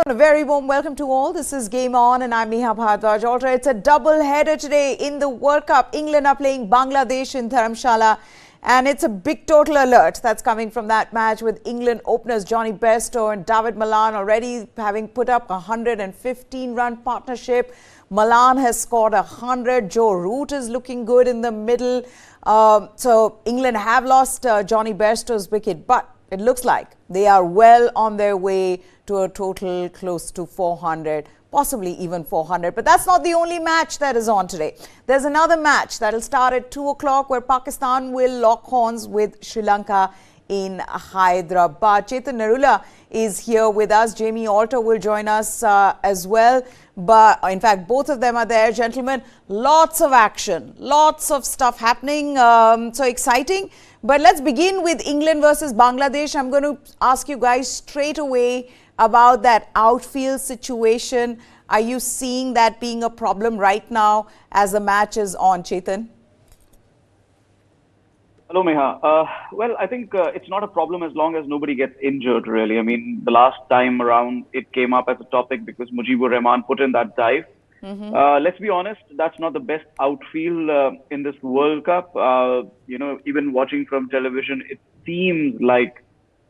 A very warm welcome to all. This is Game On and I'm Neha Bhardwaj. Alright, it's a double header today in the World Cup. England are playing Bangladesh in Dharamshala and it's a big total alert that's coming from that match with England openers Jonny Bairstow and Dawid Malan already having put up a 115-run partnership. Malan has scored 100. Joe Root is looking good in the middle. So England have lost Jonny Bairstow's wicket, but it looks like they are well on their way to a total close to 400, possibly even 400. But that's not the only match that is on today. There's another match that will start at 2 o'clock where Pakistan will lock horns with Sri Lanka in Hyderabad. Chetan Narula is here with us. Jamie Alter will join us as well. But in fact, both of them are there. Gentlemen, lots of action, lots of stuff happening. So exciting. But let's begin with England versus Bangladesh. I'm going to ask you guys straight away about that outfield situation. Are you seeing that being a problem right now as the match is on, Chetan? Hello, Meha. Well, I think it's not a problem as long as nobody gets injured, really. I mean, the last time around, it came up as a topic because Mujibur Rahman put in that dive. Let's be honest, that's not the best outfield in this World Cup. You know, even watching from television, it seems like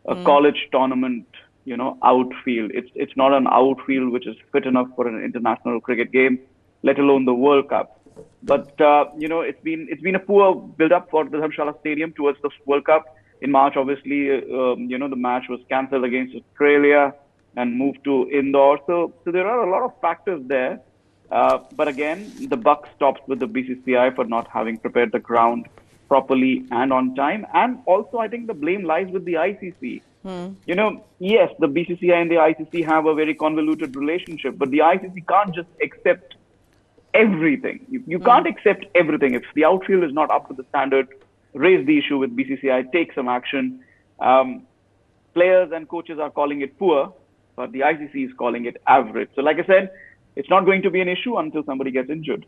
a college tournament, you know, outfield. It's not an outfield which is fit enough for an international cricket game, let alone the World Cup. But you know, it's been a poor build-up for the Dharamshala Stadium towards the World Cup. In March, obviously, you know, the match was cancelled against Australia and moved to Indore. So there are a lot of factors there. But again, the buck stops with the BCCI for not having prepared the ground properly and on time. And also, I think the blame lies with the ICC. You know, yes, the BCCI and the ICC have a very convoluted relationship, but the ICC can't just accept everything. You can't accept everything. If the outfield is not up to the standard, raise the issue with BCCI, take some action. Players and coaches are calling it poor, but the ICC is calling it average. So like I said, it's not going to be an issue until somebody gets injured.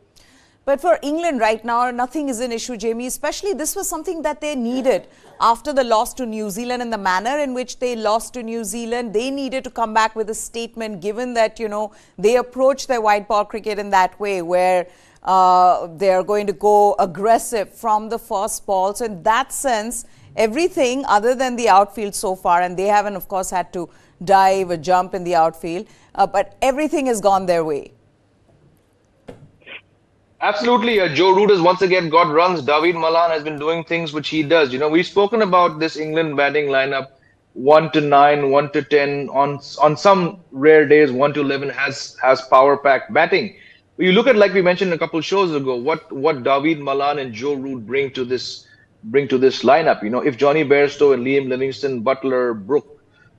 But for England right now, nothing is an issue, Jamie. Especially this was something that they needed after the loss to New Zealand and the manner in which they lost to New Zealand. They needed to come back with a statement, given that, you know, they approached their white ball cricket in that way where they're going to go aggressive from the first ball. So in that sense, everything other than the outfield so far, and they haven't, of course, had to dive or jump in the outfield, but everything has gone their way. Absolutely. Joe Root has once again got runs. Dawid Malan has been doing things which he does. You know, we've spoken about this England batting lineup, 1 to 9, 1 to 10. On some rare days, 1 to 11 has power pack batting. You look at, like we mentioned a couple of shows ago, what Dawid Malan and Joe Root bring to this lineup. You know, if Jonny Bairstow and Liam Livingstone, Butler, Brook,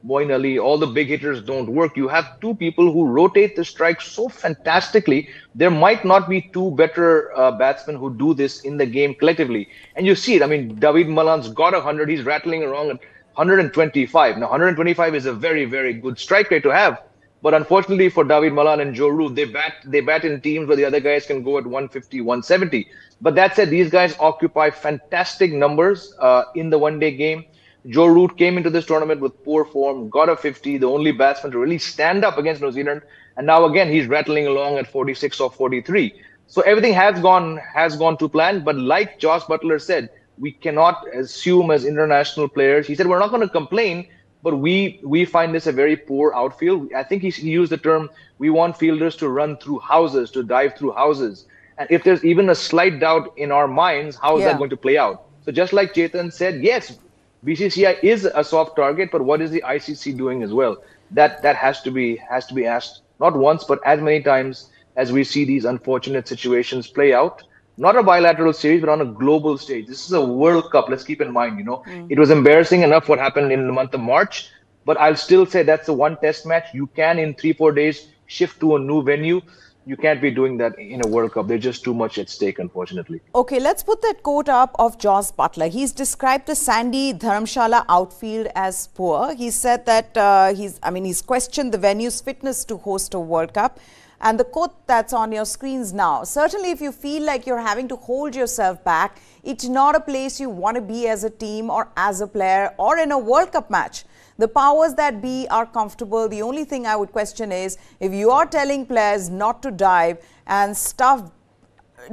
Moeen Ali, all the big hitters don't work, you have two people who rotate the strike so fantastically. There might not be two better batsmen who do this in the game collectively. And you see it. I mean, Dawid Malan's got 100. He's rattling around at 125. Now, 125 is a very, very good strike rate to have. But unfortunately for Dawid Malan and Joe Root, they bat in teams where the other guys can go at 150, 170. But that said, these guys occupy fantastic numbers in the one-day game. Joe Root came into this tournament with poor form, got a 50, the only batsman to really stand up against New Zealand. And now again, he's rattling along at 46 or 43. So everything has gone to plan. But like Josh Butler said, we cannot assume as international players. He said, we're not going to complain, but we find this a very poor outfield. I think he used the term, we want fielders to run through houses, to dive through houses. And if there's even a slight doubt in our minds, how is that going to play out? So just like Chetan said, yes, BCCI is a soft target, but what is the ICC doing as well? That has to be asked not once, but as many times as we see these unfortunate situations play out. Not a bilateral series, but on a global stage. This is a World Cup. Let's keep in mind, you know, it was embarrassing enough what happened in the month of March, but I'll still say that's a one test match. You can, in 3-4 days, shift to a new venue. You can't be doing that in a World Cup. There's just too much at stake, unfortunately. Okay, let's put that quote up of Josh Butler. He's described the sandy Dharamshala outfield as poor. He said that he's questioned the venue's fitness to host a World Cup. and the quote that's on your screens now. Certainly, if you feel like you're having to hold yourself back, it's not a place you want to be as a team or as a player or in a World Cup match. The powers that be are comfortable. The only thing I would question is if you are telling players not to dive and stuff,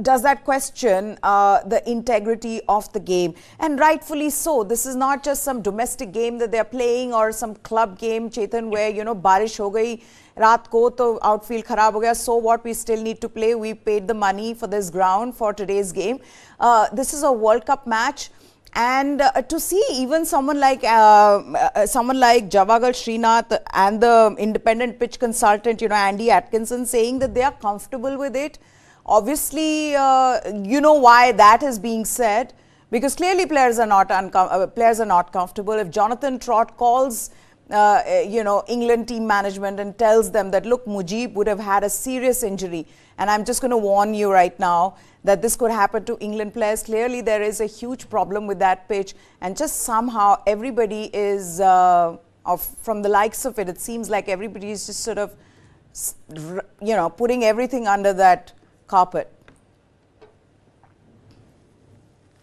does that question the integrity of the game? And rightfully so. This is not just some domestic game that they're playing or some club game, Chetan, where, you know, barish ho gayi, raat ko to outfield kharab ho gaya. So what, we still need to play. We paid the money for this ground for today's game. This is a World Cup match. And to see even someone like Javagal Srinath and the independent pitch consultant, you know, Andy Atkinson, saying that they are comfortable with it. Obviously, you know why that is being said, because clearly players are not comfortable. If Jonathan Trott calls, you know, England team management and tells them that, look, Mujib would have had a serious injury, and I'm just going to warn you right now that this could happen to England players. Clearly, there is a huge problem with that pitch, and just somehow everybody is, from the likes of it, it seems like everybody is just sort of, you know, putting everything under that carpet.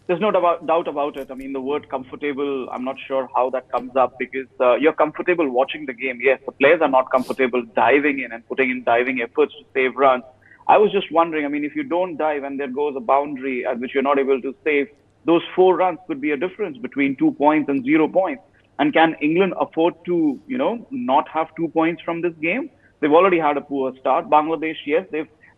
There's no doubt about it. I mean, the word comfortable, I'm not sure how that comes up, because you're comfortable watching the game. Yes, the players are not comfortable diving in and putting in diving efforts to save runs. I was just wondering, I mean, if you don't dive and there goes a boundary at which you're not able to save, those 4 runs could be a difference between 2 points and 0 points. And can England afford to, you know, not have 2 points from this game? They've already had a poor start. Bangladesh, yes,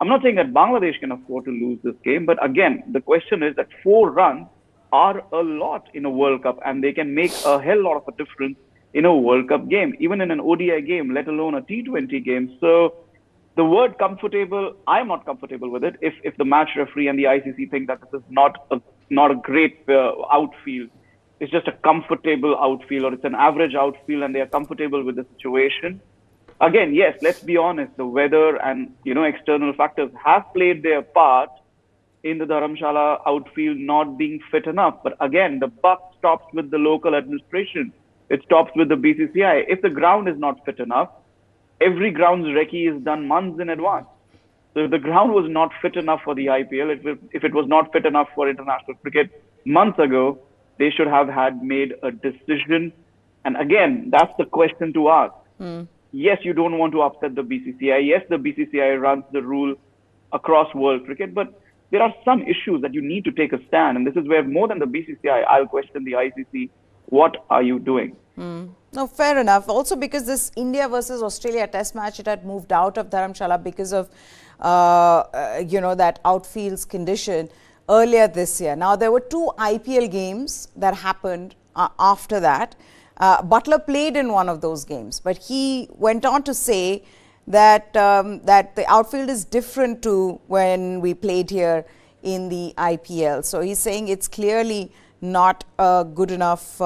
I'm not saying that Bangladesh can afford to lose this game, but again, the question is that 4 runs are a lot in a World Cup, and they can make a hell lot of a difference in a World Cup game, even in an ODI game, let alone a T20 game. So the word comfortable, I'm not comfortable with it. If the match referee and the ICC think that this is not a great outfield, it's just a comfortable outfield, or it's an average outfield, and they are comfortable with the situation. Again, yes, let's be honest, the weather and, you know, external factors have played their part in the Dharamshala outfield not being fit enough. But again, the buck stops with the local administration. It stops with the BCCI. If the ground is not fit enough, every ground's recce is done months in advance. So if the ground was not fit enough for the IPL, if it was not fit enough for international cricket months ago, they should have made a decision. And again, that's the question to ask. Yes, you don't want to upset the BCCI. Yes, the BCCI runs the rule across world cricket, but there are some issues that you need to take a stand. And this is where, more than the BCCI, I'll question the ICC. What are you doing? No, fair enough. Also, because this India versus Australia test match, it had moved out of Dharamshala because of, you know, that outfield's condition earlier this year. Now, there were 2 IPL games that happened after that. Butler played in one of those games, but he went on to say that that the outfield is different to when we played here in the IPL. So he's saying it's clearly not a good enough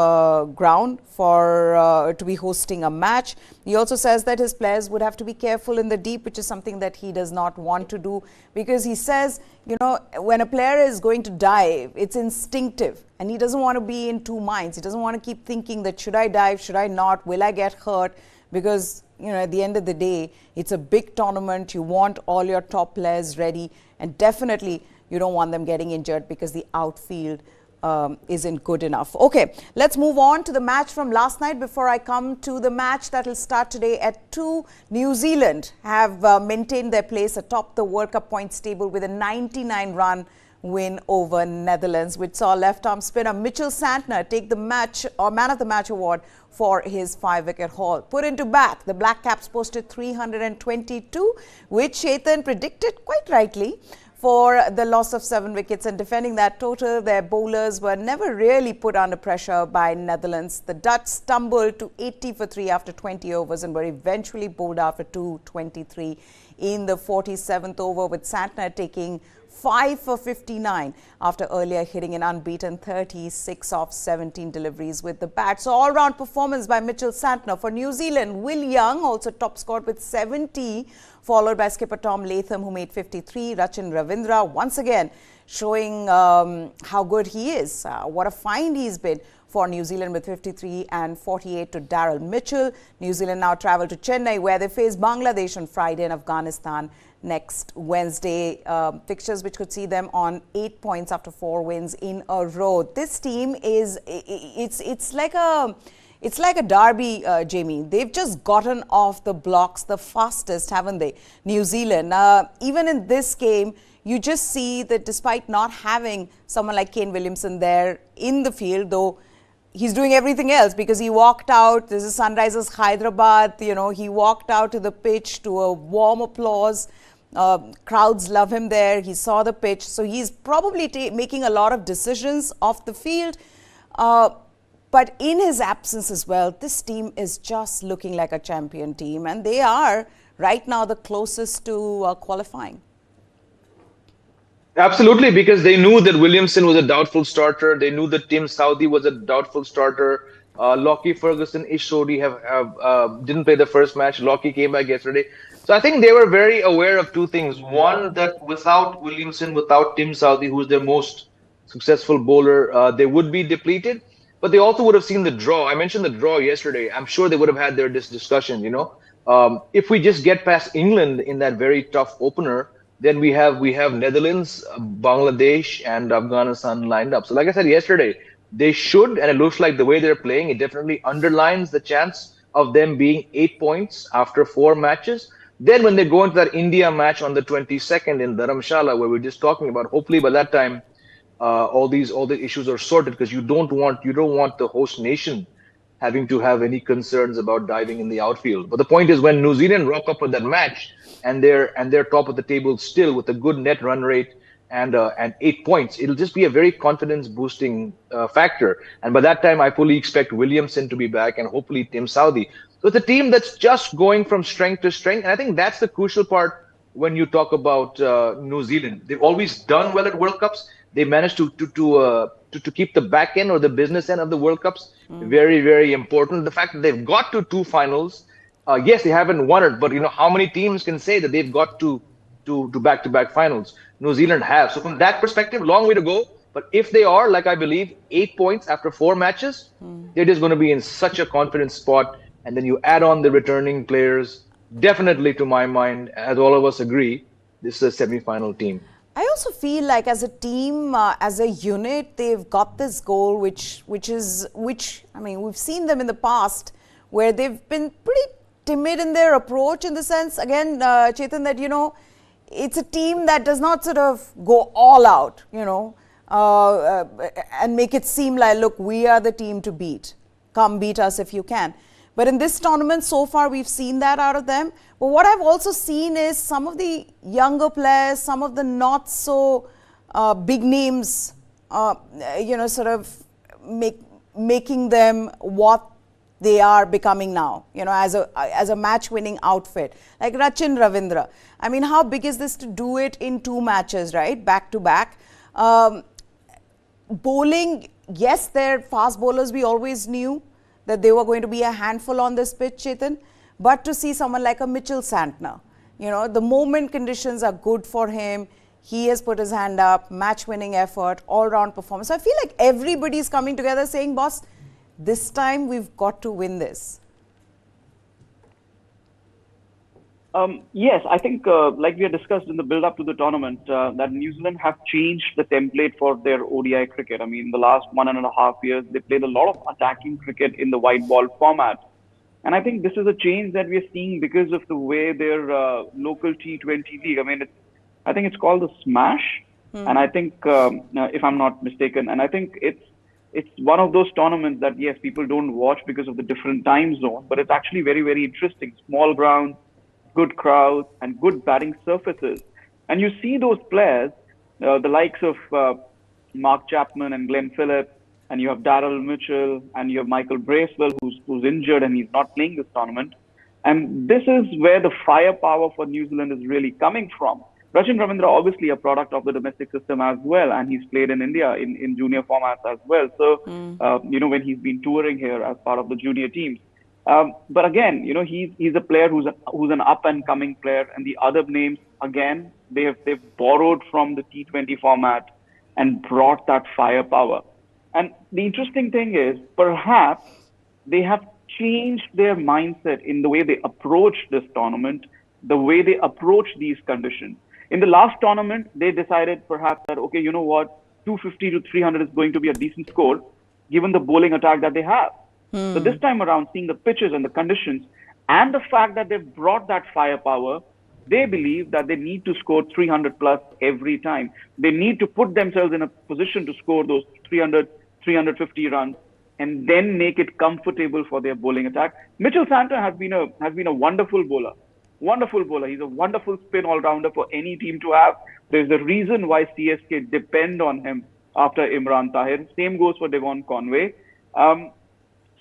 ground for to be hosting a match. He also says that his players would have to be careful in the deep, which is something that he does not want to do, because he says, you know, when a player is going to dive, it's instinctive, and he doesn't want to be in 2 minds. He doesn't want to keep thinking that, should I dive, should I not, will I get hurt? Because, you know, at the end of the day, it's a big tournament. You want all your top players ready, and definitely you don't want them getting injured because the outfield isn't good enough. Okay, let's move on to the match from last night before I come to the match that will start today at 2. New Zealand have maintained their place atop the World Cup points table with a 99-run win over Netherlands, which saw left-arm spinner Mitchell Santner take the match or man of the match award for his 5-wicket haul. Put into bat, the Black Caps posted 322, which Chetan predicted quite rightly, for the loss of 7 wickets, and defending that total, their bowlers were never really put under pressure by Netherlands. The Dutch stumbled to 80 for 3 after 20 overs and were eventually bowled out for 223 in the 47th over, with Santner taking 5 for 59 after earlier hitting an unbeaten 36 off 17 deliveries with the bat. So all-round performance by Mitchell Santner. For New Zealand, Will Young also top scored with 70, followed by skipper Tom Latham, who made 53. Rachin Ravindra once again showing how good he is. What a find he's been for New Zealand with 53 and 48 to Daryl Mitchell. New Zealand now travel to Chennai, where they face Bangladesh on Friday, and Afghanistan next Wednesday. Fixtures which could see them on 8 points after 4 wins in a row. This team is, it's like a derby, Jamie. They've just gotten off the blocks the fastest, haven't they? New Zealand. Even in this game, you just see that despite not having someone like Kane Williamson there in the field, though he's doing everything else, because he walked out. This is Sunrisers Hyderabad. He walked out to the pitch to a warm applause. Crowds love him there. He saw the pitch. So he's probably making a lot of decisions off the field. But in his absence as well, this team is just looking like a champion team. And they are right now the closest to qualifying. Absolutely, because they knew that Williamson was a doubtful starter. They knew that Tim Southee was a doubtful starter. Lockie Ferguson, Ishodi didn't play the first match. Lockie came back yesterday. So I think they were very aware of two things. One, that without Williamson, without Tim Southee, who's their most successful bowler, they would be depleted. But they also would have seen the draw. I mentioned the draw yesterday. I'm sure they would have had this discussion, If we just get past England in that very tough opener, then we have Netherlands, Bangladesh, and Afghanistan lined up. So like I said yesterday, they should, and it looks like the way they're playing, it definitely underlines the chance of them being 8 points after 4 matches. Then when they go into that India match on the 22nd in Dharamshala, where we're just talking about, hopefully by that time, all the issues are sorted, because you don't want the host nation having to have any concerns about diving in the outfield. But the point is, when New Zealand rock up with that match and they're top of the table still with a good net run rate and 8 points, it'll just be a very confidence boosting factor. And by that time, I fully expect Williamson to be back and hopefully Tim Southee. So it's a team that's just going from strength to strength. And I think that's the crucial part when you talk about New Zealand. They've always done well at World Cups. They managed to keep the back end or the business end of the World Cups very, very important. The fact that they've got to 2 finals, yes, they haven't won it, but how many teams can say that they've got to back-to-back finals? New Zealand have. So from that perspective, long way to go. But if they are, like I believe, 8 points after 4 matches, they're just going to be in such a confident spot. And then you add on the returning players. Definitely, to my mind, as all of us agree, this is a semi-final team. I also feel like as a team, as a unit, they've got this goal, which I mean, we've seen them in the past where they've been pretty timid in their approach, in the sense, again, Chetan, that, it's a team that does not sort of go all out, and make it seem like, look, we are the team to beat. Come beat us if you can. But in this tournament, so far, we've seen that out of them. But what I've also seen is some of the younger players, some of the not so big names, sort of making them what they are becoming now, as a match-winning outfit. Like Rachin Ravindra. I mean, how big is this to do it in 2 matches, right? Back to back. Bowling, yes, they're fast bowlers, we always knew that they were going to be a handful on this pitch, Chetan. But to see someone like a Mitchell Santner, the moment conditions are good for him. He has put his hand up, match-winning effort, all-round performance. So I feel like everybody's coming together saying, boss, this time we've got to win this. Yes, I think like we had discussed in the build-up to the tournament, that New Zealand have changed the template for their ODI cricket. I mean, the last 1.5 years, they played a lot of attacking cricket in the white ball format. And I think this is a change that we're seeing because of the way their local T20 league, I think it's called the Smash. And I think, if I'm not mistaken, and I think it's one of those tournaments that, yes, people don't watch because of the different time zone, but it's actually very, very interesting. Small grounds, good crowds, and good batting surfaces. And you see those players, the likes of Mark Chapman and Glenn Phillips, and you have Darrell Mitchell, and you have Michael Bracewell, who's injured and he's not playing this tournament. And this is where the firepower for New Zealand is really coming from. Rachin Ravindra, obviously a product of the domestic system as well, and he's played in India in junior formats as well. So, when he's been touring here as part of the junior teams. But again, he's a player who's an up and coming player, and the other names, again, they've borrowed from the T20 format and brought that firepower. And the interesting thing is, perhaps they have changed their mindset in the way they approach this tournament the way they approach these conditions. In the last tournament, they decided perhaps that, okay, you know what, 250 to 300 is going to be a decent score given the bowling attack that they have. So this time around, seeing the pitches and the conditions and the fact that they've brought that firepower, they believe that they need to score 300 plus every time. They need to put themselves in a position to score those 300, 350 runs and then make it comfortable for their bowling attack. Mitchell Santner has been a wonderful bowler. Wonderful bowler. He's a wonderful spin all-rounder for any team to have. There's a reason why CSK depend on him after Imran Tahir. Same goes for Devon Conway.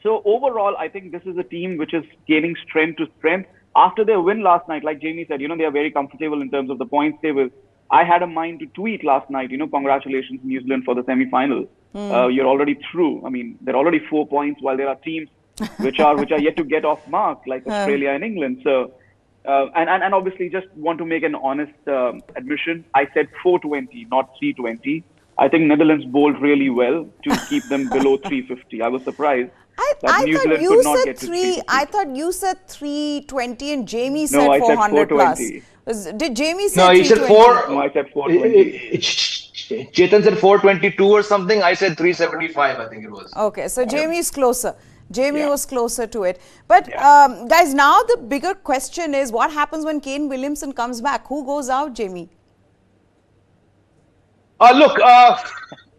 So overall, I think this is a team which is gaining strength to strength. After their win last night, like Jamie said, they are very comfortable in terms of the points table. I had a mind to tweet last night, congratulations New Zealand for the semi-final. You're already through. I mean, there are already 4 points while there are teams which are yet to get off mark, like Australia and England. So, and obviously just want to make an honest admission. I said 420, not 320. I think Netherlands bowled really well to keep them below 350. I was surprised. I thought you said I thought you said 320 and Jamie said 400 plus. Did Jamie say? No, he said 4. No, I said 420. Chetan said 422 or something. I said 375. I think it was. Okay, so Jamie is closer. Jamie was closer to it. But guys, now the bigger question is what happens when Kane Williamson comes back? Who goes out, Jamie? Look,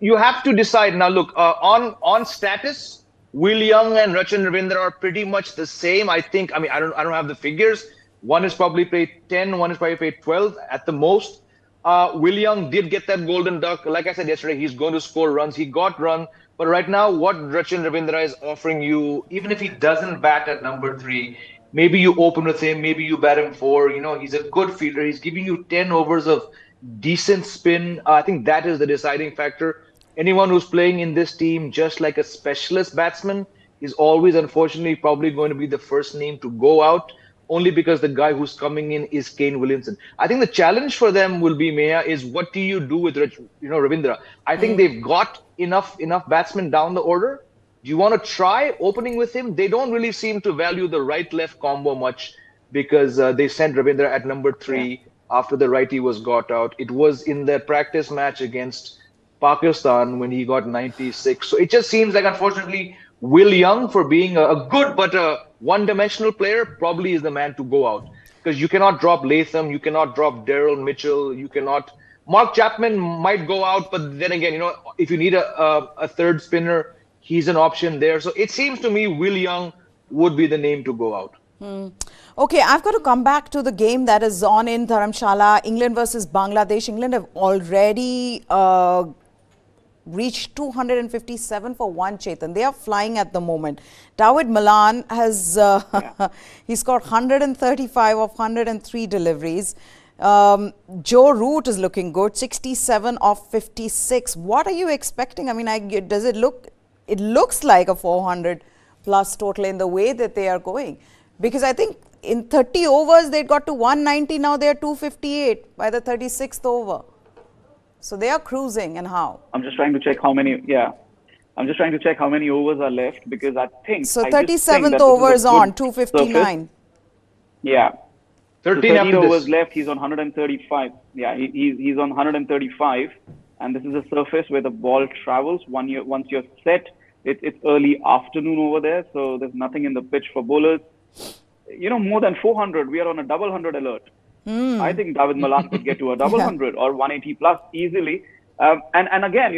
you have to decide now. Look, on status, Will Young and Rachin Ravindra are pretty much the same. I think. I mean, I don't have the figures. One is probably played 10. One is probably played 12 at the most. Will Young did get that golden duck. Like I said yesterday, he's going to score runs. He got run. But right now, what Rachin Ravindra is offering you, even if he doesn't bat at number 3, maybe you open with him, maybe you bat him 4. He's a good fielder. He's giving you 10 overs of decent spin. I think that is the deciding factor. Anyone who's playing in this team just like a specialist batsman is always, unfortunately, probably going to be the first name to go out, only because the guy who's coming in is Kane Williamson. I think the challenge for them will be, Meha, is what do you do with Ravindra? I think they've got enough batsmen down the order. Do you want to try opening with him? They don't really seem to value the right-left combo much because they sent Ravindra at number 3 after the righty was got out. It was in their practice match against Pakistan when he got 96. So it just seems like, unfortunately, Will Young, for being a good but a one-dimensional player, probably is the man to go out. Because you cannot drop Latham, you cannot drop Daryl Mitchell, you cannot... Mark Chapman might go out, but then again, if you need a third spinner, he's an option there. So it seems to me Will Young would be the name to go out. Okay, I've got to come back to the game that is on in Dharamshala, England versus Bangladesh. England have already reached 257 for 1, Chetan. They are flying at the moment. Dawid Malan has he's got 135 of 103 deliveries. Joe Root is looking good, 67 of 56. What are you expecting? I mean, does it look? It looks like a 400 plus total in the way that they are going. Because I think in 30 overs, they got to 190. Now they're 258 by the 36th over. So they are cruising, and how? I'm just trying to check how many. I'm just trying to check how many overs are left because I think. So 37th over is on 259. Surface. Yeah. 13 so 30 overs left. He's on 135. Yeah, he's on 135, and this is a surface where the ball travels. Once you're set, it's early afternoon over there, so there's nothing in the pitch for bowlers. More than 400. We are on a double 100 alert. I think Dawid Malan could get to a double 100 or 180 plus easily. And again,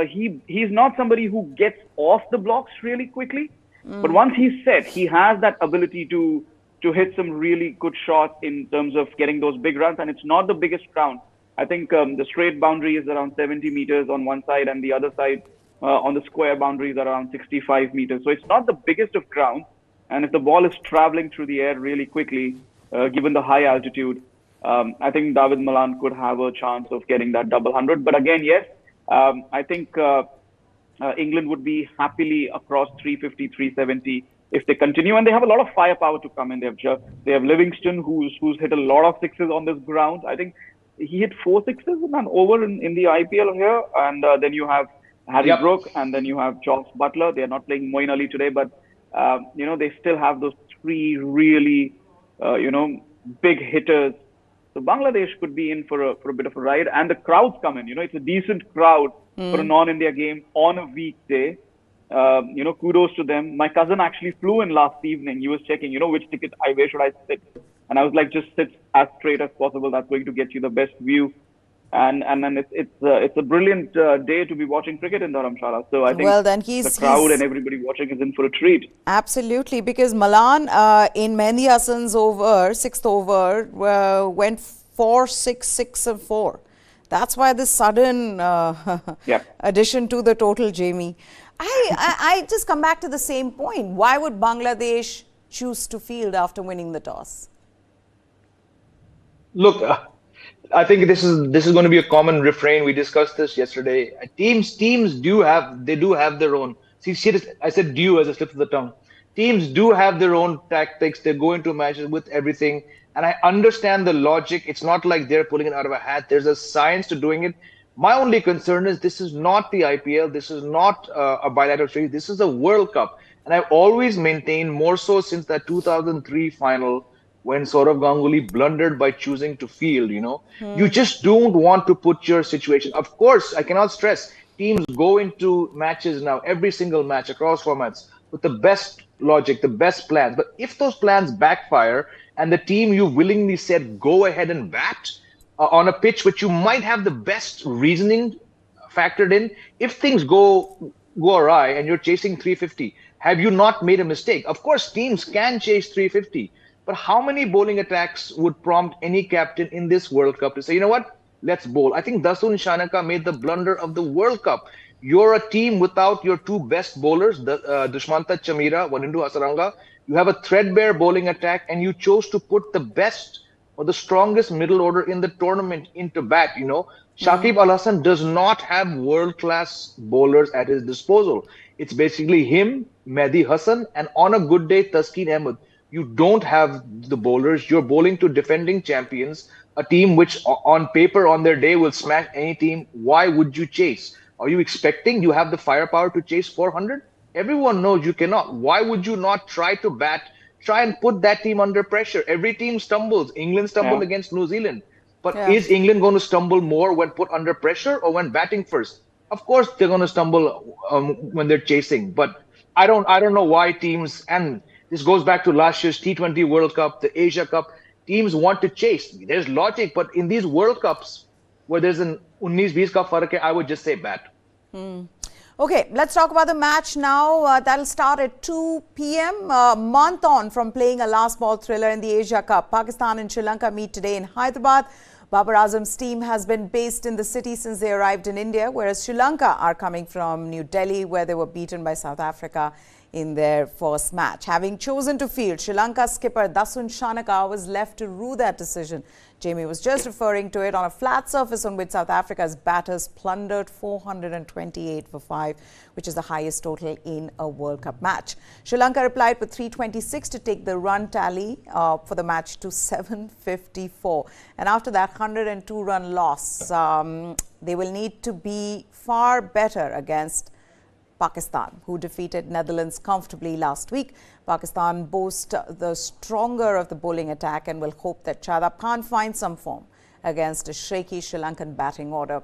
he's not somebody who gets off the blocks really quickly. But once he's set, he has that ability to hit some really good shots in terms of getting those big runs. And it's not the biggest ground. I think the straight boundary is around 70 meters on one side, and the other side on the square boundary is around 65 meters. So it's not the biggest of grounds. And if the ball is traveling through the air really quickly, given the high altitude, I think Dawid Malan could have a chance of getting that double 100. But again, yes, I think England would be happily across 350, 370 if they continue. And they have a lot of firepower to come in. They have Livingston, who's hit a lot of sixes on this ground. I think he hit 4 sixes in an over in the IPL here. And then you have Harry Brook, and then you have Josh Butler. They are not playing Moeen Ali today, but they still have those 3 really, big hitters. So Bangladesh could be in for a bit of a ride, and the crowds come in. It's a decent crowd for a non-India game on a weekday. Kudos to them. My cousin actually flew in last evening. He was checking, which ticket where should I sit, and I was like, just sit as straight as possible. That's going to get you the best view. And then it's a brilliant day to be watching cricket in Dharamshala. So I think the crowd and everybody watching is in for a treat. Absolutely, because Malan in Mehndi Hassan's sixth over, went 4, 6, 6 and 4. That's why this sudden addition to the total, Jamie. I just come back to the same point. Why would Bangladesh choose to field after winning the toss? Look, I think this is going to be a common refrain. We discussed this yesterday. Teams do have their own. I said due as a slip of the tongue. Teams do have their own tactics. They go into matches with everything, and I understand the logic. It's not like they're pulling it out of a hat. There's a science to doing it. My only concern is this is not the IPL. This is not a bilateral series. This is a World Cup, and I've always maintained, more so since that 2003 final, when Saurav Ganguly blundered by choosing to field, you just don't want to put your situation. Of course, I cannot stress, teams go into matches now, every single match across formats, with the best logic, the best plans. But if those plans backfire and the team you willingly said go ahead and bat on a pitch which you might have the best reasoning factored in, if things go awry and you're chasing 350, have you not made a mistake? Of course, teams can chase 350. But how many bowling attacks would prompt any captain in this World Cup to say, you know what, let's bowl? I think Dasun Shanaka made the blunder of the World Cup. You're a team without your two best bowlers, Dushmantha Chamira, Wanindu Hasaranga. You have a threadbare bowling attack, and you chose to put the best or the strongest middle order in the tournament into bat. Shakib Al Hasan does not have world-class bowlers at his disposal. It's basically him, Mehdi Hassan, and on a good day, Taskeen Ahmed. You don't have the bowlers. You're bowling to defending champions, a team which on paper on their day will smash any team. Why would you chase? Are you expecting you have the firepower to chase 400? Everyone knows you cannot. Why would you not try to bat? Try and put that team under pressure. Every team stumbles. England stumbled against New Zealand. But is England going to stumble more when put under pressure or when batting first? Of course, they're going to stumble when they're chasing. But I don't know why teams, and this goes back to last year's T20 World Cup, the Asia Cup. Teams want to chase. There's logic, but in these World Cups where there's an 19-20 ka farak hai, I would just say bat. Okay, let's talk about the match now. That'll start at 2 p.m. Month on from playing a last ball thriller in the Asia Cup. Pakistan and Sri Lanka meet today in Hyderabad. Babar Azam's team has been based in the city since they arrived in India, whereas Sri Lanka are coming from New Delhi, where they were beaten by South Africa in their first match. Having chosen to field, Sri Lanka skipper Dasun Shanaka was left to rue that decision. Jamie was just referring to it on a flat surface on which South Africa's batters plundered 428 for 5, which is the highest total in a World Cup match. Sri Lanka replied with 326 to take the run tally for the match to 754. And after that 102-run loss, they will need to be far better against Pakistan, who defeated Netherlands comfortably last week. Pakistan boasts the stronger of the bowling attack and will hope that Shadab Khan finds some form against a shaky Sri Lankan batting order.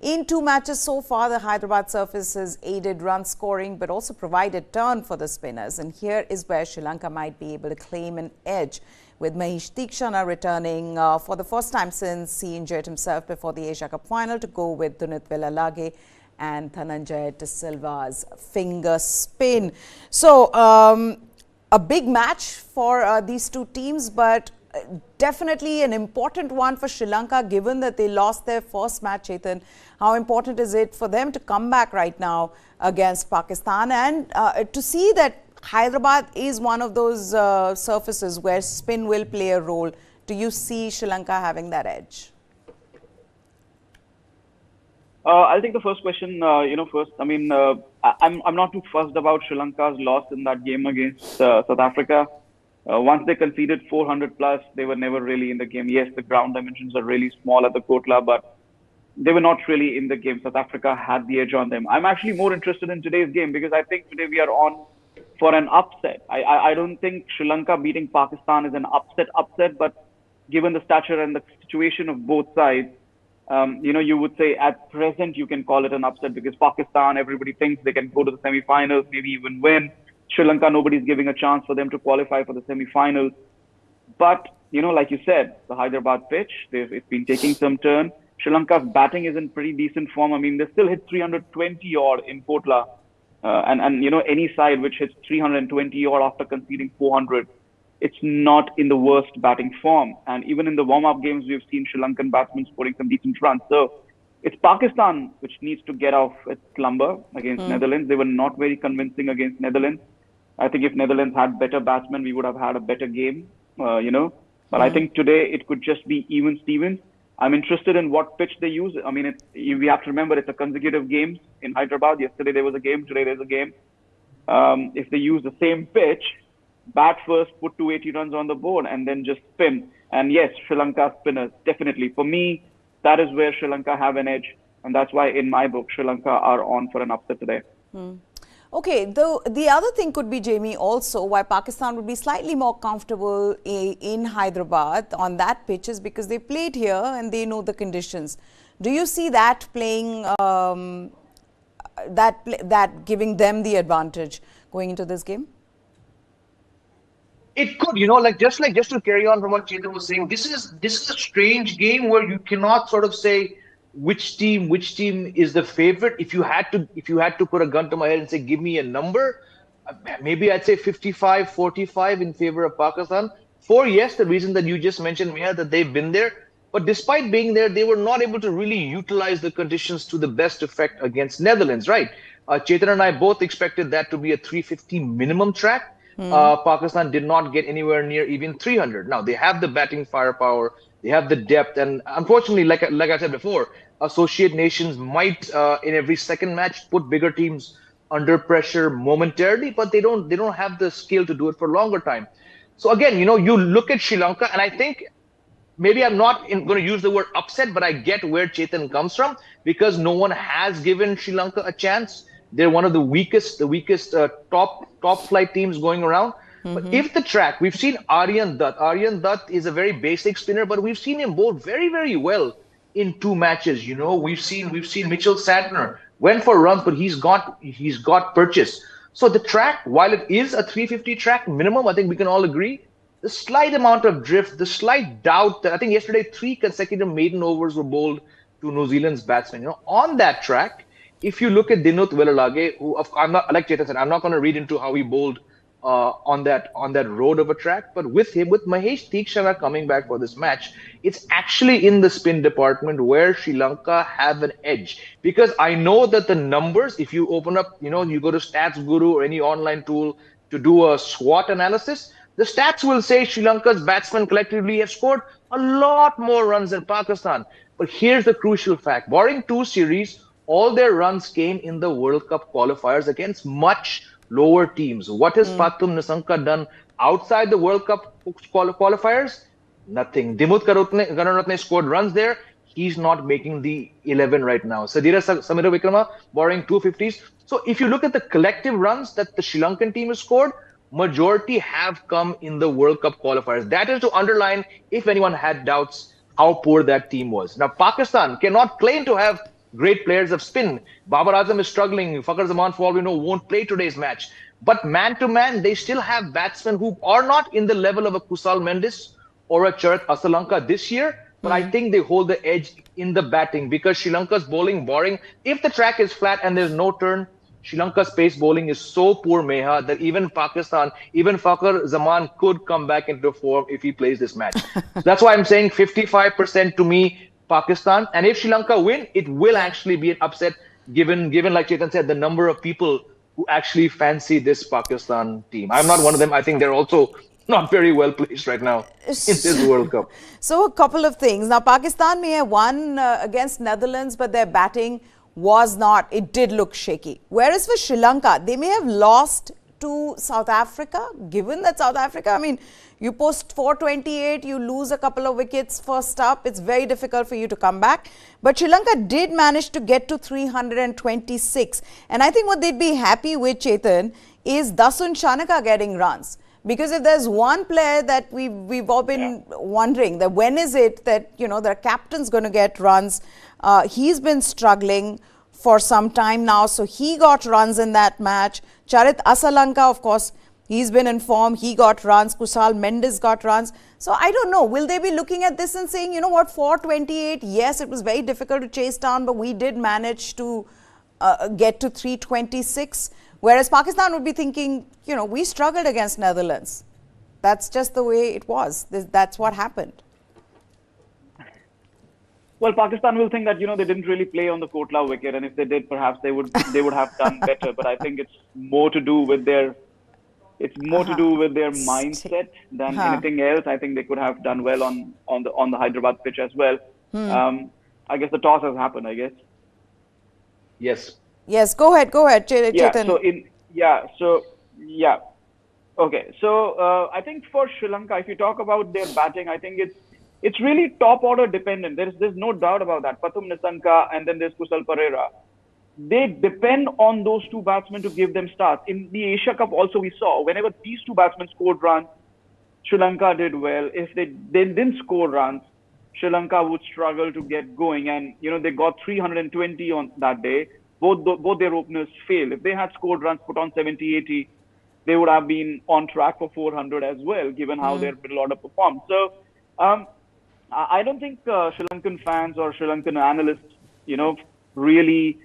In 2 matches so far, the Hyderabad surface has aided run scoring but also provided turn for the spinners. And here is where Sri Lanka might be able to claim an edge, with Mahesh Theekshana returning for the first time since he injured himself before the Asia Cup final to go with Dunit Velalage and Dhananjay De Silva's finger spin. So a big match for these two teams, but definitely an important one for Sri Lanka, given that they lost their first match. Chetan, how important is it for them to come back right now against Pakistan, and to see that Hyderabad is one of those surfaces where spin will play a role? Do you see Sri Lanka having that edge? I'll take the first question. First, I mean, I'm not too fussed about Sri Lanka's loss in that game against South Africa. Once they conceded 400 plus, they were never really in the game. Yes, the ground dimensions are really small at the Kotla, but they were not really in the game. South Africa had the edge on them. I'm actually more interested in today's game because I think today we are on for an upset. I don't think Sri Lanka beating Pakistan is an upset, but given the stature and the situation of both sides, you would say at present you can call it an upset because Pakistan, everybody thinks they can go to the semi-finals, maybe even win. Sri Lanka, nobody's giving a chance for them to qualify for the semi-finals. But, like you said, the Hyderabad pitch, it's been taking some turn. Sri Lanka's batting is in pretty decent form. I mean, they still hit 320 odd in Kotla. And any side which hits 320 odd after conceding 400, it's not in the worst batting form. And even in the warm-up games, we've seen Sri Lankan batsmen scoring some decent runs. So it's Pakistan which needs to get off its slumber against Netherlands. They were not very convincing against Netherlands. I think if Netherlands had better batsmen, we would have had a better game, But I think today it could just be even Stevens. I'm interested in what pitch they use. I mean, we have to remember it's a consecutive games in Hyderabad. Yesterday there was a game, today there's a game. If they use the same pitch, bat first, put 280 runs on the board, and then just spin. And yes, Sri Lanka spinners, definitely. For me, that is where Sri Lanka have an edge. And that's why in my book, Sri Lanka are on for an upset today. Okay, the other thing could be, Jamie, also why Pakistan would be slightly more comfortable in Hyderabad on that pitch is because they played here and they know the conditions. Do you see that playing, that giving them the advantage going into this game? It could, just to carry on from what Chetan was saying, this is a strange game where you cannot sort of say which team is the favorite. If you had to put a gun to my head and say, give me a number, maybe I'd say 55-45 in favor of Pakistan. Yes, the reason that you just mentioned, Meha, that they've been there. But despite being there, they were not able to really utilize the conditions to the best effect against Netherlands, right? Chetan and I both expected that to be a 350 minimum track. Pakistan did not get anywhere near even 300. Now, they have the batting firepower, they have the depth, and unfortunately, like I said before, associate nations might in every second match put bigger teams under pressure momentarily, but they don't have the skill to do it for a longer time. So again, you look at Sri Lanka, and I think maybe I'm not going to use the word upset, but I get where Chetan comes from because no one has given Sri Lanka a chance. They're one of the weakest top flight teams going around. But if the track, we've seen Aryan Dutt is a very basic spinner, but we've seen him bowl very, very well in 2 matches. We've seen Mitchell Santner went for runs, but he's got purchase. So the track, while it is a 350 track minimum, I think we can all agree, the slight amount of drift, the slight doubt that I think yesterday 3 consecutive maiden overs were bowled to New Zealand's batsmen. On that track, if you look at Dinut Velalage, who I'm not, like Chetan said, I'm not going to read into how he bowled on that road of a track, but with Mahesh Theekshana coming back for this match, it's actually in the spin department where Sri Lanka have an edge. Because I know that the numbers, if you open up, you go to Stats Guru or any online tool to do a SWOT analysis, the stats will say Sri Lanka's batsmen collectively have scored a lot more runs than Pakistan. But here's the crucial fact: barring 2 series, all their runs came in the World Cup qualifiers against much lower teams. What has Pathum Nissanka done outside the World Cup qualifiers? Nothing. Dimut Karunaratne scored runs there. He's not making the 11 right now. Sadira Samira Vikrama barring 250s. So if you look at the collective runs that the Sri Lankan team has scored, majority have come in the World Cup qualifiers. That is to underline, if anyone had doubts, how poor that team was. Now, Pakistan cannot claim to have great players of spin. Babar Azam is struggling. Fakhar Zaman, for all we know, won't play today's match. But man-to-man, they still have batsmen who are not in the level of a Kusal Mendis or a Charath Asalanka this year. But I think they hold the edge in the batting because Sri Lanka's bowling boring. If the track is flat and there's no turn, Sri Lanka's pace bowling is so poor, Meha, that even Pakistan, even Fakhar Zaman could come back into form if he plays this match. So that's why I'm saying 55% to me, Pakistan. And if Sri Lanka win, it will actually be an upset given like Chetan said, the number of people who actually fancy this Pakistan team. I'm not one of them. I think they're also not very well placed right now in this World Cup. So a couple of things. Now, Pakistan may have won against Netherlands, but their batting was not. It did look shaky. Whereas for Sri Lanka, they may have lost to South Africa, given that South Africa, I mean, you post 428, you lose a couple of wickets first up, it's very difficult for you to come back. But Sri Lanka did manage to get to 326. And I think what they'd be happy with, Chetan, is Dasun Shanaka getting runs. Because if there's one player that we've all been wondering that when is it that, you know, the captain's going to get runs. He's been struggling for some time now, so he got runs in that match. Charit Asalanka, of course, he's been in form. He got runs. Kusal Mendes got runs. So I don't know. Will they be looking at this and saying, you know what, 428, yes, it was very difficult to chase down, but we did manage to get to 326. Whereas Pakistan would be thinking, you know, we struggled against Netherlands. That's just the way it was. That's what happened. Well, Pakistan will think that, you know, they didn't really play on the Kotla wicket, and if they did, perhaps they would have done better. But I think it's more to do with their mindset than anything else. I think they could have done well on the Hyderabad pitch as well. I guess the toss has happened, I guess. Yes. Yes, go ahead, Chetan. Okay, so I think for Sri Lanka, if you talk about their batting, I think it's really top order dependent. There's no doubt about that. Pathum Nissanka and then there's Kusal Perera. They depend on those two batsmen to give them starts. In the Asia Cup also we saw, whenever these two batsmen scored runs, Sri Lanka did well. If they didn't score runs, Sri Lanka would struggle to get going. And, you know, they got 320 on that day. Both their openers failed. If they had scored runs, put on 70, 80, they would have been on track for 400 as well, given how their middle order performed. So I don't think Sri Lankan fans or Sri Lankan analysts, you know, really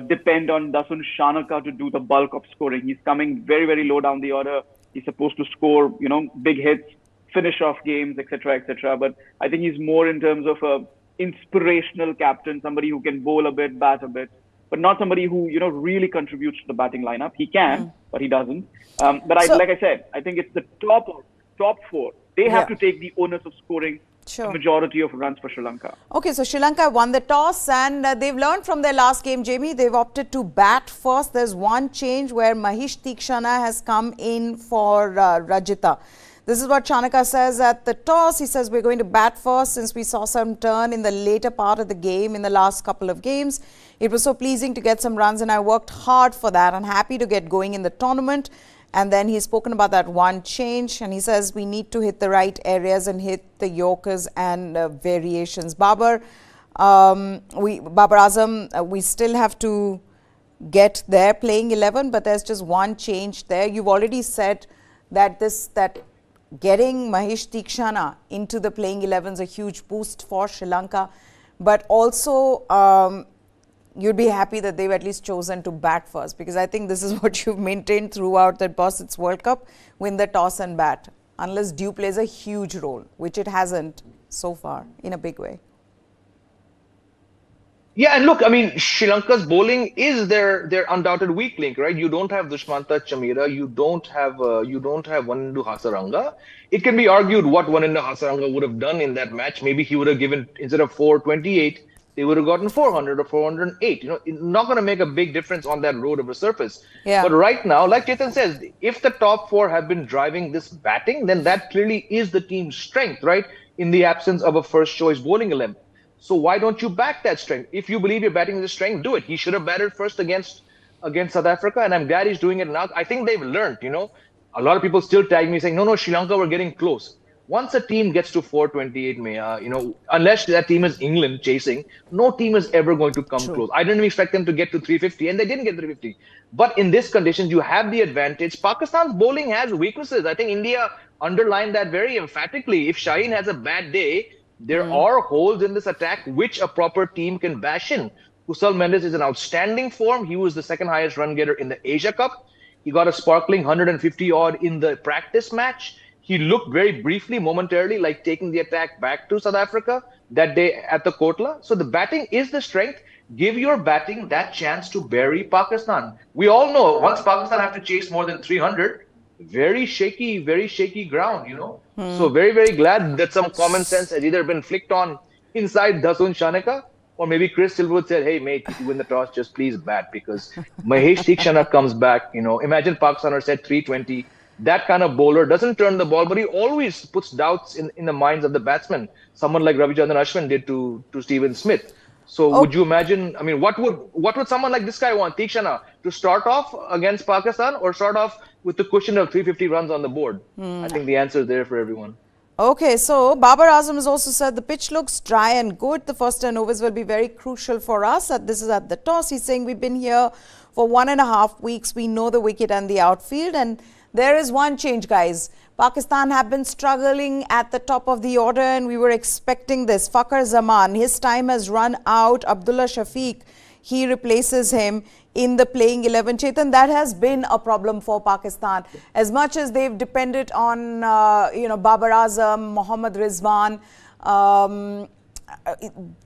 depend on Dasun Shanaka to do the bulk of scoring. He's coming very, very low down the order. He's supposed to score, you know, big hits, finish off games, etc., etc. But I think he's more in terms of a inspirational captain, somebody who can bowl a bit, bat a bit, but not somebody who, you know, really contributes to the batting lineup. He can, but he doesn't. Like I said, I think it's the top four. They have to take the onus of scoring the majority of runs for Sri Lanka. Okay, so Sri Lanka won the toss and they've learned from their last game, Jamie. They've opted to bat first. There's one change where Mahesh Tikshana has come in for Rajitha. This is what Chanaka says at the toss. He says, we're going to bat first since we saw some turn in the later part of the game in the last couple of games. It was so pleasing to get some runs and I worked hard for that. I'm happy to get going in the tournament. And then he's spoken about that one change and he says we need to hit the right areas and hit the Yorkers and variations. Babar Azam, we still have to get their playing 11, but there's just one change there. You've already said that getting Mahesh Tikshana into the playing 11 is a huge boost for Sri Lanka, but also you'd be happy that they've at least chosen to bat first, because I think this is what you've maintained throughout that boss, it's World Cup, win the toss and bat, unless dew plays a huge role, which it hasn't so far in a big way. Yeah, and look, I mean, Sri Lanka's bowling is their undoubted weak link, right? You don't have Dushmantha Chameera, you don't have Wanindu Hasaranga. It can be argued what Wanindu Hasaranga would have done in that match. Maybe he would have given, instead of 428, they would have gotten 400 or 408. You know, it's not going to make a big difference on that road of a surface. Yeah. But right now, like Chetan says, if the top four have been driving this batting, then that clearly is the team's strength, right? In the absence of a first choice bowling 11. So why don't you back that strength? If you believe your batting is a strength, do it. He should have batted first against South Africa, and I'm glad he's doing it now. I think they've learned, you know. A lot of people still tag me saying, no, Sri Lanka, we're getting close. Once a team gets to 428, you know, unless that team is England chasing, no team is ever going to come close. I didn't expect them to get to 350, and they didn't get 350. But in this condition, you have the advantage. Pakistan's bowling has weaknesses. I think India underlined that very emphatically. If Shaheen has a bad day, there are holes in this attack which a proper team can bash in. Kusal Mendes is in outstanding form. He was the second highest run getter in the Asia Cup. He got a sparkling 150 odd in the practice match. He looked very briefly, momentarily, like taking the attack back to South Africa that day at the Kotla. So the batting is the strength. Give your batting that chance to bury Pakistan. We all know once Pakistan have to chase more than 300, very shaky ground, you know. So very, very glad that some common sense has either been flicked on inside Dasun Shanaka, or maybe Chris Silverwood said, hey, mate, if you win the toss, just please bat, because Mahesh Tikshana comes back, you know. Imagine Pakistan are set 320. That kind of bowler doesn't turn the ball, but he always puts doubts in the minds of the batsmen. Someone like Ravichandran Ashwin did to Stephen Smith. So Oh, would you imagine? I mean, what would someone like this guy want, Tikshana, to start off against Pakistan or start off with the cushion of 350 runs on the board? I think the answer is there for everyone. okay, so Babar Azam has also said the pitch looks dry and good. The first 10 overs will be very crucial for us. This is at the toss. He's saying we've been here for 1.5 weeks. We know the wicket and the outfield. And there is one change, guys. Pakistan have been struggling at the top of the order and we were expecting this. Fakhar Zaman, his time has run out. Abdullah Shafiq, he replaces him in the playing 11. Chetan, that has been a problem for Pakistan. As much as they've depended on, Babar Azam, Mohammad Rizwan,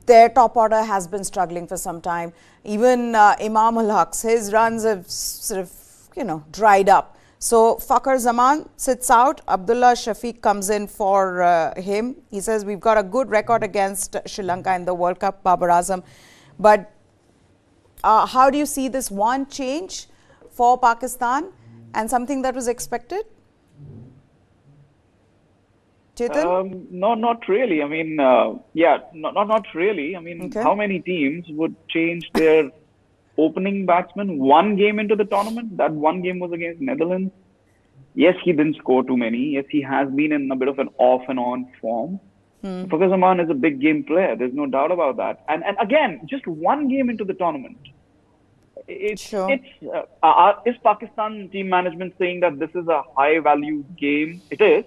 their top order has been struggling for some time. Even Imam Ul-Haq's, his runs have sort of, dried up. So Fakhar Zaman sits out. Abdullah Shafiq comes in for him. He says, we've got a good record against Sri Lanka in the World Cup, Babar Azam. But how do you see this one change for Pakistan and something that was expected? Chetan? No, not really. I mean, not really. I mean, Okay. how many teams would change their opening batsman one game into the tournament? That one game was against Netherlands. Yes, he didn't score too many. Yes, he has been in a bit of an off and on form. Fakhar Zaman is a big game player. There's no doubt about that. And again, just one game into the tournament. Sure. Is Pakistan team management saying that this is a high value game? It is.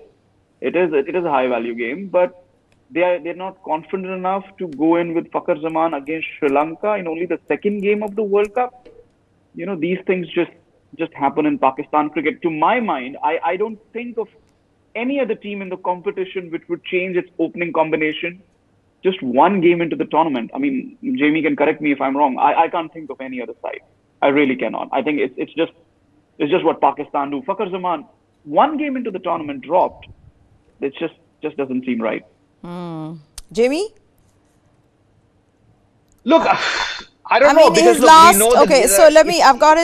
It is a high value game, but they're not confident enough to go in with Fakhar Zaman against Sri Lanka in only the second game of the World Cup. These things just happen in Pakistan cricket. To my mind, I don't think of any other team in the competition which would change its opening combination just one game into the tournament. I mean, Jamie can correct me if I'm wrong. I can't think of any other side. I really cannot. I think it's just what Pakistan do. Fakhar Zaman, one game into the tournament dropped. It just doesn't seem right. Jamie? Look, I don't know because his look, last, we know that okay, so I've got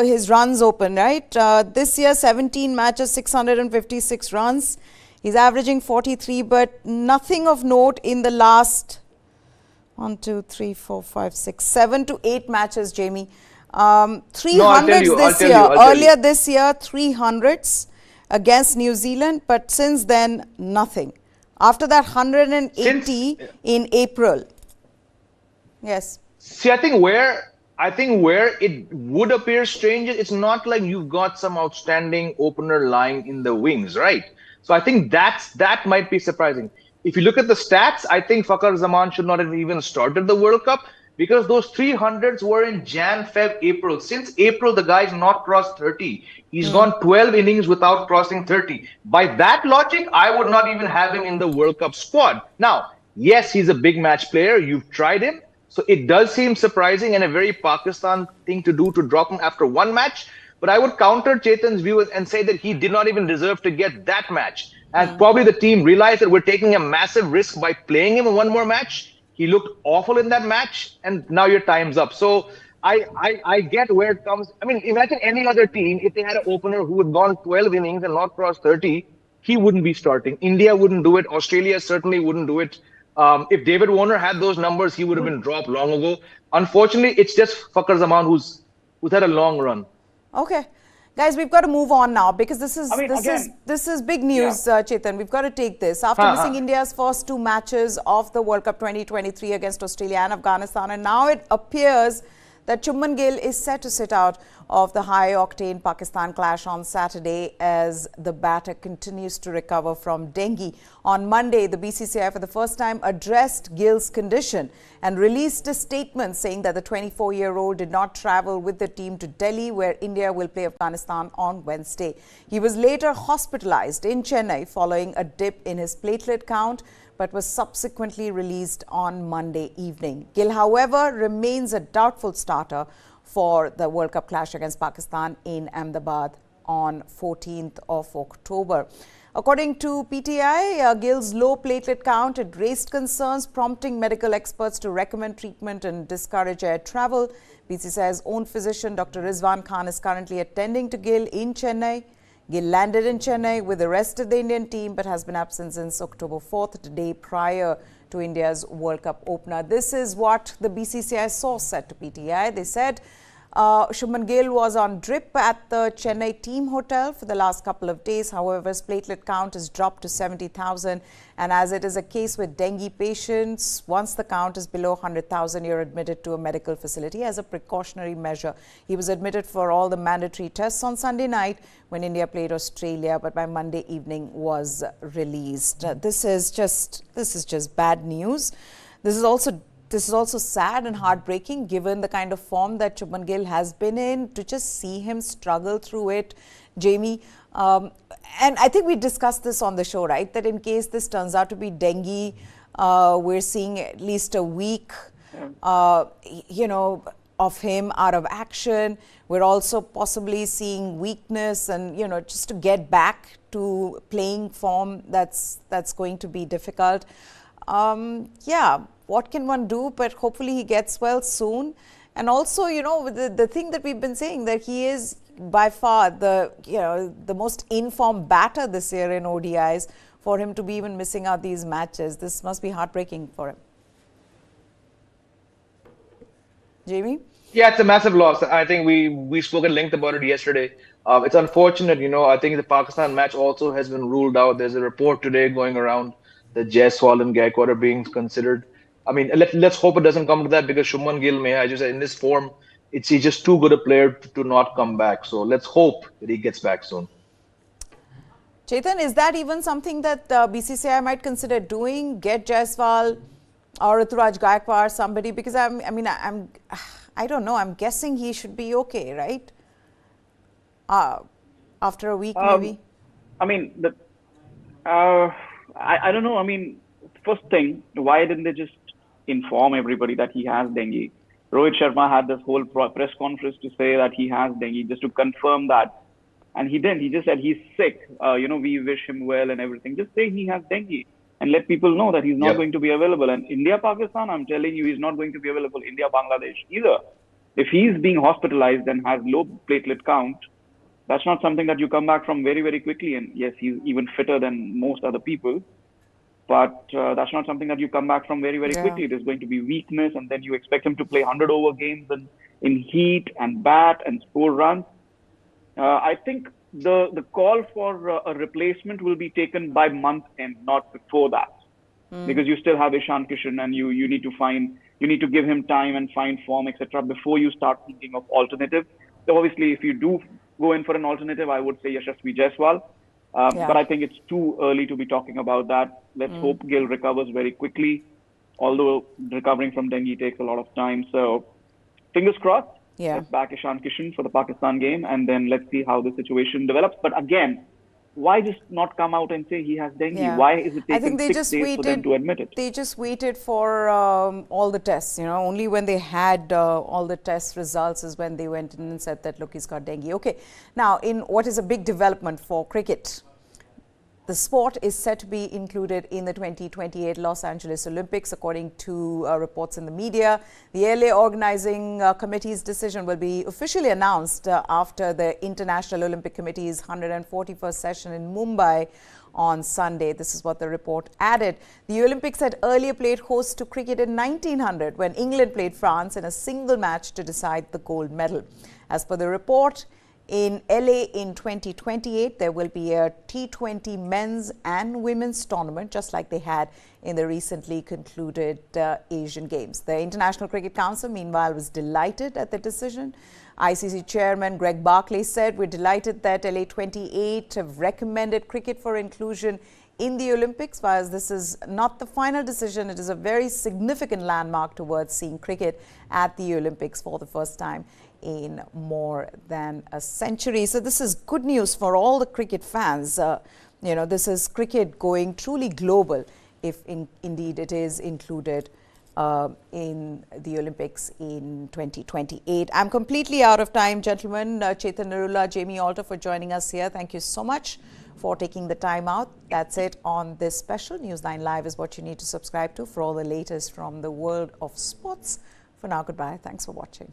his runs open, right? This year, 17 matches, 656 runs. He's averaging 43, but nothing of note in the last 1, 2, 3, 4, 5, 6, 7 to 8 matches, Jamie. 300s this year. Earlier this year, 300s against New Zealand, but since then, nothing. After that, 180 in April. Yes. See, I think where it would appear strange, it's not like you've got some outstanding opener lying in the wings, right? So I think that might be surprising. If you look at the stats, I think Fakhar Zaman should not have even started the World Cup because those 300s were in Jan, Feb, April. Since April, the guy's not crossed 30. He's gone 12 innings without crossing 30. By that logic, I would not even have him in the World Cup squad. Now, yes, he's a big match player. You've tried him. So it does seem surprising and a very Pakistan thing to do to drop him after one match. But I would counter Chetan's view and say that he did not even deserve to get that match. And probably the team realized that we're taking a massive risk by playing him in one more match. He looked awful in that match, and now your time's up. So I get where it comes. I mean, imagine any other team, if they had an opener who had gone 12 innings and not crossed 30, he wouldn't be starting. India wouldn't do it. Australia certainly wouldn't do it. If David Warner had those numbers, he would have been dropped long ago. Unfortunately, it's just Fakhar Zaman who's had a long run. Okay. Guys, we've got to move on now because this is big news, Chetan. We've got to take this. After missing India's first 2 matches of the World Cup 2023 against Australia and Afghanistan, and now it appears that Shubman Gill is set to sit out of the high-octane Pakistan clash on Saturday as the batter continues to recover from dengue. On Monday, the BCCI for the first time addressed Gill's condition and released a statement saying that the 24-year-old did not travel with the team to Delhi, where India will play Afghanistan on Wednesday. He was later hospitalized in Chennai following a dip in his platelet count, but was subsequently released on Monday evening. Gill, however, remains a doubtful starter for the World Cup clash against Pakistan in Ahmedabad on 14th of October. According to PTI, Gill's low platelet count had raised concerns, prompting medical experts to recommend treatment and discourage air travel. BCCI's own physician, Dr. Rizwan Khan, is currently attending to Gill in Chennai. Gill landed in Chennai with the rest of the Indian team but has been absent since October 4th, the day prior to India's World Cup opener. This is what the BCCI source said to PTI. They said Shubman Gill was on drip at the Chennai team hotel for the last couple of days. However, his platelet count has dropped to 70,000. And as it is a case with dengue patients, once the count is below 100,000, you're admitted to a medical facility as a precautionary measure. He was admitted for all the mandatory tests on Sunday night when India played Australia, but by Monday evening was released. This is just bad news. This is also sad and heartbreaking given the kind of form that Shubman Gill has been in, to just see him struggle through it, Jamie. And I think we discussed this on the show, right? That in case this turns out to be dengue, we're seeing at least a week, of him out of action. We're also possibly seeing weakness and, just to get back to playing form, that's going to be difficult. What can one do? But hopefully he gets well soon. And also, the thing that we've been saying, that he is by far the most informed batter this year in ODIs. For him to be even missing out these matches, this must be heartbreaking for him. Jamie? Yeah, it's a massive loss. I think we spoke at length about it yesterday. It's unfortunate, I think the Pakistan match also has been ruled out. There's a report today going around that Jaiswal and Gaikwad are being considered. I mean, let's hope it doesn't come to that, because Shubman Gill, I just said, in this form, he's just too good a player to not come back. So let's hope that he gets back soon. Chetan, is that even something that BCCI might consider doing? Get Jaiswal or Ruturaj Gaikwad, somebody? Because I don't know. I'm guessing he should be okay, right? After a week, maybe. I don't know. I mean, first thing, why didn't they just inform everybody that he has dengue? Rohit Sharma had this whole press conference to say that he has dengue, just to confirm that. And he didn't. He just said he's sick. We wish him well and everything. Just say he has dengue and let people know that he's not going to be available. And India, Pakistan, I'm telling you, he's not going to be available. India, Bangladesh either. If he's being hospitalized and has low platelet count, that's not something that you come back from very, very quickly. And yes, he's even fitter than most other people. But that's not something that you come back from very, very quickly. There's going to be weakness, and then you expect him to play 100-over games in heat and bat and score runs. I think the call for a replacement will be taken by month end, not before that. Because you still have Ishan Kishan, and you need to give him time and find form, etc., before you start thinking of alternative. So obviously, if you do go in for an alternative, I would say Yashasvi Jaiswal. But I think it's too early to be talking about that. Let's hope Gill recovers very quickly, although recovering from dengue takes a lot of time. So fingers crossed. Let's back Ishan Kishan for the Pakistan game, and then let's see how the situation develops. But again, why just not come out and say he has dengue? Why is it taking 6 days for them to admit it? They just waited for all the tests. Only when they had all the test results is when they went in and said that, look, he's got dengue. Okay. Now, in what is a big development for cricket, the sport is set to be included in the 2028 Los Angeles Olympics, according to reports in the media. The LA Organizing Committee's decision will be officially announced after the International Olympic Committee's 141st session in Mumbai on Sunday. This is what the report added. The Olympics had earlier played host to cricket in 1900 when England played France in a single match to decide the gold medal. As per the report, in LA in 2028, there will be a T20 men's and women's tournament, just like they had in the recently concluded Asian Games. The International Cricket Council, meanwhile, was delighted at the decision. ICC Chairman Greg Barclay said, "We're delighted that LA 28 have recommended cricket for inclusion in the Olympics. While this is not the final decision, it is a very significant landmark towards seeing cricket at the Olympics for the first time in more than a century." So this is good news for all the cricket fans. This is cricket going truly global if indeed it is included in the Olympics in 2028. I'm completely out of time, gentlemen. Chetan Narula, Jamie Alter for joining us here. Thank you so much for taking the time out. That's it on this special. News9 Live is what you need to subscribe to for all the latest from the world of sports. For now, goodbye. Thanks for watching.